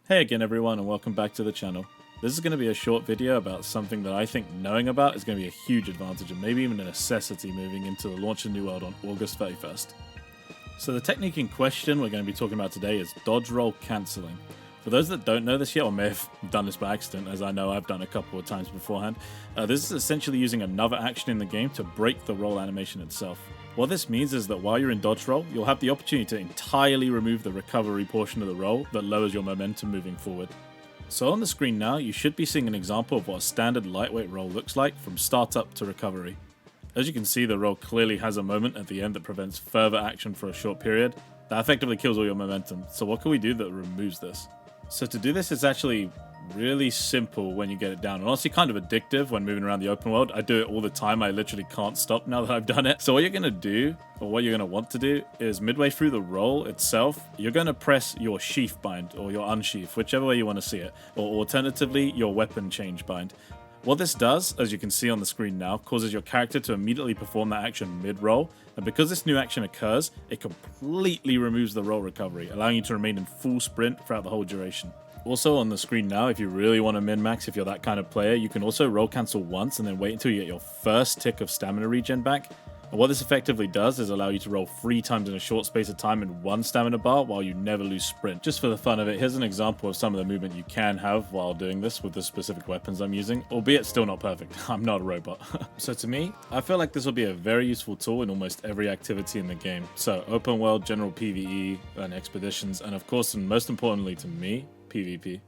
Hey again everyone, and welcome back to the channel. This is going to be a short video about something that I think knowing about is going to be a huge advantage and maybe even a necessity moving into the launch of New World on August 31st. So the technique in question we're going to be talking about today is dodge roll cancelling. For those that don't know this yet, or may have done this by accident, as I know I've done a couple of times beforehand, this is essentially using another action in the game to break the roll animation itself. What this means is that while you're in dodge roll, you'll have the opportunity to entirely remove the recovery portion of the roll that lowers your momentum moving forward. So on the screen now, you should be seeing an example of what a standard lightweight roll looks like from startup to recovery. As you can see, the roll clearly has a moment at the end that prevents further action for a short period. That effectively kills all your momentum. So what can we do that removes this? So to do this, it's actually really simple when you get it down, and honestly kind of addictive when moving around the open world. I do it all the time. I literally can't stop now that I've done it. So what you're going to do, or what you're going to want to do, is midway through the roll itself, you're going to press your sheath bind, or your unsheath, whichever way you want to see it, or alternatively, your weapon change bind. What this does, as you can see on the screen now, causes your character to immediately perform that action mid-roll, and because this new action occurs, it completely removes the roll recovery, allowing you to remain in full sprint throughout the whole duration. Also on the screen now, if you really want to min-max, if you're that kind of player, you can also roll cancel once and then wait until you get your first tick of stamina regen back. And what this effectively does is allow you to roll 3 times in a short space of time in 1 stamina bar while you never lose sprint. Just for the fun of it, here's an example of some of the movement you can have while doing this with the specific weapons I'm using, albeit still not perfect. I'm not a robot. So to me, I feel like this will be a very useful tool in almost every activity in the game. So open world, general PvE, and expeditions, and of course, and most importantly to me, PvP.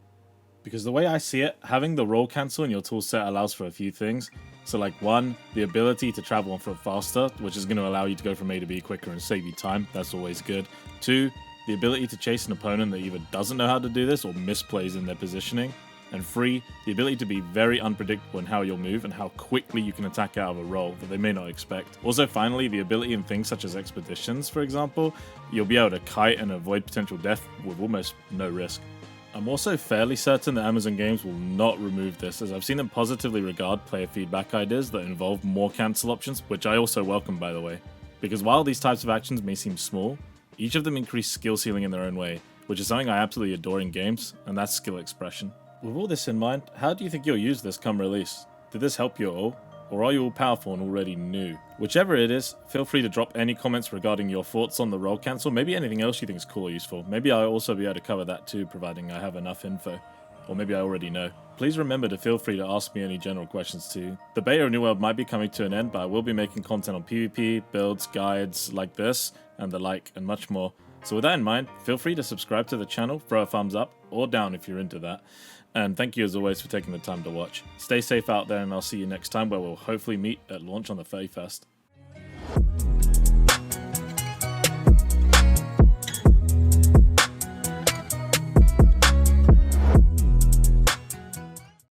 Because the way I see it, having the roll cancel in your toolset allows for a few things. So like 1, the ability to travel on foot faster, which is going to allow you to go from A to B quicker and save you time. That's always good. 2, the ability to chase an opponent that either doesn't know how to do this or misplays in their positioning. And 3, the ability to be very unpredictable in how you'll move and how quickly you can attack out of a roll that they may not expect. Also finally, the ability in things such as expeditions, for example, you'll be able to kite and avoid potential death with almost no risk. I'm also fairly certain that Amazon Games will not remove this, as I've seen them positively regard player feedback ideas that involve more cancel options, which I also welcome by the way. Because while these types of actions may seem small, each of them increase skill ceiling in their own way, which is something I absolutely adore in games, and that's skill expression. With all this in mind, how do you think you'll use this come release? Did this help you at all? Or are you all powerful and already new? Whichever it is, feel free to drop any comments regarding your thoughts on the roll cancel, maybe anything else you think is cool or useful. Maybe I'll also be able to cover that too, providing I have enough info. Or maybe I already know. Please remember to feel free to ask me any general questions too. The beta of New World might be coming to an end, but I will be making content on PvP, builds, guides like this, and the like, and much more. So with that in mind, feel free to subscribe to the channel, throw a thumbs up, or down if you're into that. And thank you as always for taking the time to watch. Stay safe out there, and I'll see you next time where we'll hopefully meet at launch on the 31st.